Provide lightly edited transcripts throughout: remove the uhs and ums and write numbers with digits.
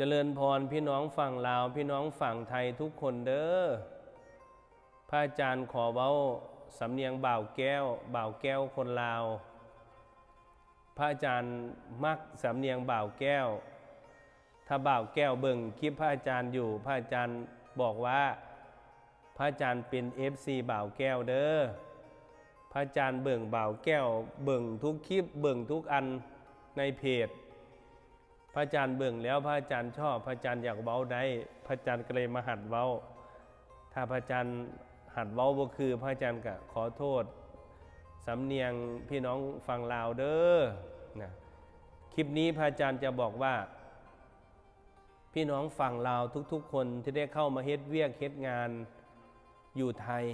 เจริญพรพี่น้องฝั่งลาวพี่น้องฝั่งไทยทุกคนเด้อพระอาจารย์ขอเว้าสำเนียงบ่าวแก้วคนลาวพระอาจารย์มักสำเนียงบ่าวแก้วถ้าบ่าวแก้วเบิ่งคลิปพระอาจารย์อยู่พระอาจารย์บอกว่าพระอาจารย์เป็น FC บ่าวแก้วเด้อพระอาจารย์เบิ่งบ่าวแก้วเบิ่งทุกคลิปเบิ่งทุกอันในเพจพระอาจารย์เบิ่งแล้วพระอาจารย์ชอบพระอาจารย์อยากเว้าได้พระอาจารย์ก็เลยมาหัดเว้าถ้าพระอาจารย์หัดเว้าบ่คือพระอาจารย์ก็ขอโทษสำเนียงพี่น้องฝั่งลาวเด้อนะคลิปนี้พระอาจารย์จะบอกว่าพี่น้องฝั่งลาวทุกๆคนที่ได้เข้ามาเฮ็ดเวียกเฮ็ดงานอยู่ไทย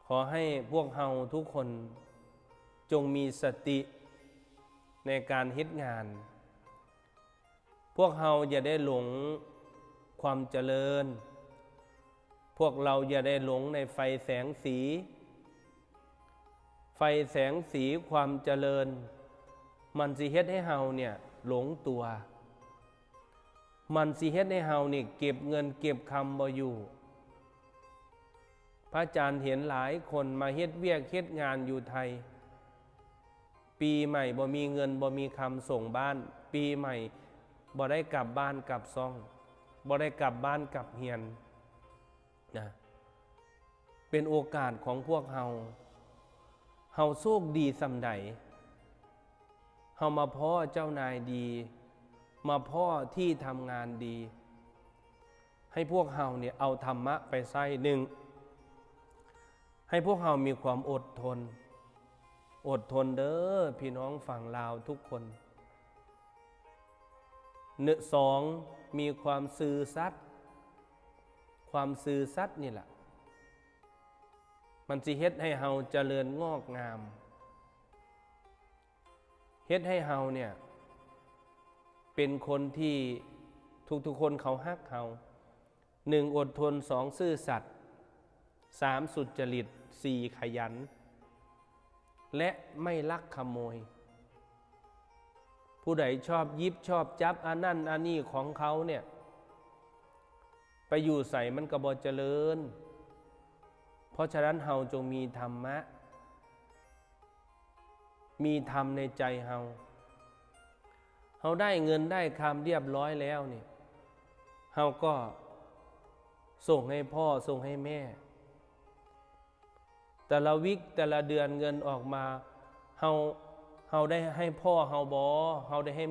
ขอให้พวกเฮาทุกคนจงมีสติในการเฮ็ดงานพวกเฮาอย่าได้หลงความเจริญพวกเราอย่าได้หลงในไฟแสงสีไฟแสงสีความเจริญมันสิเฮ็ดให้เฮาเนี่ยหลงตัวมันสิเฮ็ดให้เฮานี่เก็บเงินเก็บคำบ่อยู่พระอาจารย์เห็นหลายคนมาเฮ็ดเวียกเฮ็ดงานอยู่ไทยปีใหม่บ่มีเงินบ่มีคำส่งบ้านปีใหม่บ่ได้กลับบ้านกลับซ่องบ่ได้กลับบ้านกลับเฮียนนะเป็นโอกาสของพวกเฮาโชคดีส่ำใดเฮามาพ่อเจ้านายดีมาพ่อที่ทำงานดีให้พวกเฮาเนี่ยเอาธรรมะไปใส่หนึ่งให้พวกเฮามีความอดทนเด้อพี่น้องฝั่งลาวทุกคนสองมีความซื่อสัตย์นี่แหละมันสิเฮ็ดให้เฮาเจริญงอกงามเฮ็ดให้เฮาเนี่ยเป็นคนที่ทุกคนเขาฮักเฮาหนึ่งอดทนสองซื่อสัตย์สามสุจริตสี่ขยันและไม่ลักขโมยผู้ใดชอบยิบชอบจับอันนั่นอันนี้ของเขาเนี่ยไปอยู่ใส่มันก็บ่เจริญเพราะฉะนั้นเฮาจงมีธรรมะมีธรรมในใจเฮาได้เงินได้คำเรียบร้อยแล้วนี่เฮาก็ส่งให้พ่อส่งให้แม่แต่ละวิกแต่ละเดือนเงินออกมาเฮาได้ให้พ่อเฮาบ่เฮาได้ให้